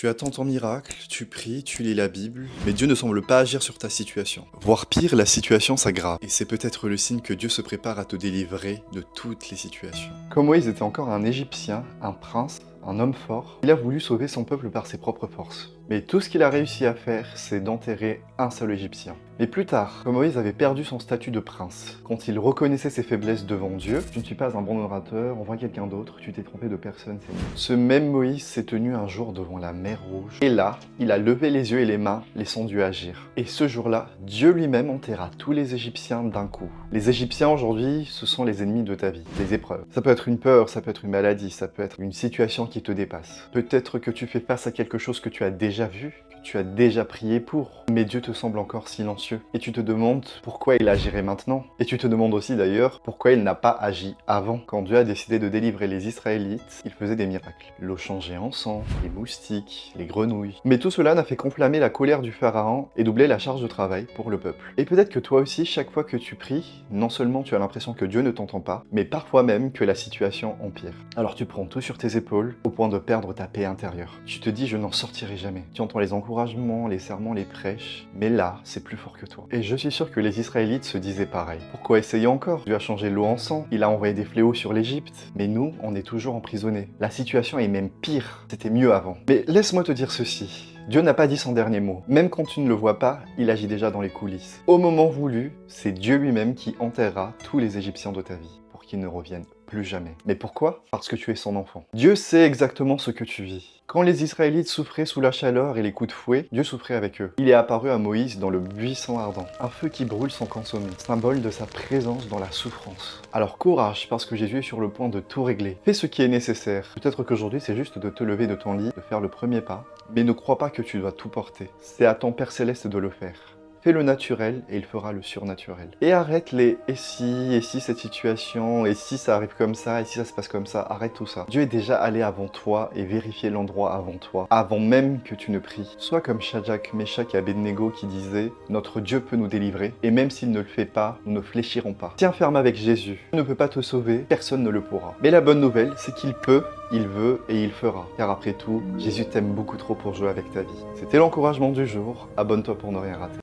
Tu attends ton miracle, tu pries, tu lis la Bible, mais Dieu ne semble pas agir sur ta situation. Voire pire, la situation s'aggrave. Et c'est peut-être le signe que Dieu se prépare à te délivrer de toutes les situations. Comme Moïse était encore un Égyptien, un prince, un homme fort, il a voulu sauver son peuple par ses propres forces. Mais tout ce qu'il a réussi à faire, c'est d'enterrer un seul Égyptien. Mais plus tard, quand Moïse avait perdu son statut de prince, quand il reconnaissait ses faiblesses devant Dieu, « Je ne suis pas un bon orateur, envoie quelqu'un d'autre, tu t'es trompé de personne, c'est mieux. » Ce même Moïse s'est tenu un jour devant la mer Rouge, et là, il a levé les yeux et les mains, laissant Dieu agir. Et ce jour-là, Dieu lui-même enterra tous les Égyptiens d'un coup. Les Égyptiens aujourd'hui, ce sont les ennemis de ta vie, les épreuves. Ça peut être une peur, ça peut être une maladie, ça peut être une situation qui te dépasse. Peut-être que tu fais face à quelque chose que tu as déjà vu, que tu as déjà prié pour, mais Dieu te semble encore silencieux. Et tu te demandes pourquoi il agirait maintenant. Et tu te demandes aussi d'ailleurs pourquoi il n'a pas agi avant. Quand Dieu a décidé de délivrer les Israélites, il faisait des miracles. L'eau changeait en sang, les moustiques, les grenouilles. Mais tout cela n'a fait qu'enflammer la colère du pharaon et doubler la charge de travail pour le peuple. Et peut-être que toi aussi, chaque fois que tu pries, non seulement tu as l'impression que Dieu ne t'entend pas, mais parfois même que la situation empire. Alors tu prends tout sur tes épaules, au point de perdre ta paix intérieure. Tu te dis, je n'en sortirai jamais. Tu entends les encouragements, les sermons, les prêches, mais là, c'est plus fort que toi. Et je suis sûr que les Israélites se disaient pareil. Pourquoi essayer encore? Dieu a changé l'eau en sang, il a envoyé des fléaux sur l'Égypte, mais nous, on est toujours emprisonnés. La situation est même pire, c'était mieux avant. Mais laisse-moi te dire ceci. Dieu n'a pas dit son dernier mot. Même quand tu ne le vois pas, il agit déjà dans les coulisses. Au moment voulu, c'est Dieu lui-même qui enterrera tous les Égyptiens de ta vie, pour qu'ils ne reviennent plus jamais. Mais pourquoi? Parce que tu es son enfant. Dieu sait exactement ce que tu vis. Quand les Israélites souffraient sous la chaleur et les coups de fouet, Dieu souffrait avec eux. Il est apparu à Moïse dans le buisson ardent, un feu qui brûle sans consommer, symbole de sa présence dans la souffrance. Alors courage, parce que Jésus est sur le point de tout régler. Fais ce qui est nécessaire. Peut-être qu'aujourd'hui c'est juste de te lever de ton lit, de faire le premier pas, mais ne crois pas que tu dois tout porter. C'est à ton Père Céleste de le faire. Fais le naturel et il fera le surnaturel. Et arrête les « et si cette situation, et si ça arrive comme ça, et si ça se passe comme ça », arrête tout ça. Dieu est déjà allé avant toi et vérifié l'endroit avant toi, avant même que tu ne pries. Sois comme Shadrach, Meshach et Abednego qui disaient « Notre Dieu peut nous délivrer, et même s'il ne le fait pas, nous ne fléchirons pas. » Tiens ferme avec Jésus. Il ne peut pas te sauver, personne ne le pourra. Mais la bonne nouvelle, c'est qu'il peut, il veut et il fera. Car après tout, Jésus t'aime beaucoup trop pour jouer avec ta vie. C'était l'encouragement du jour. Abonne-toi pour ne rien rater.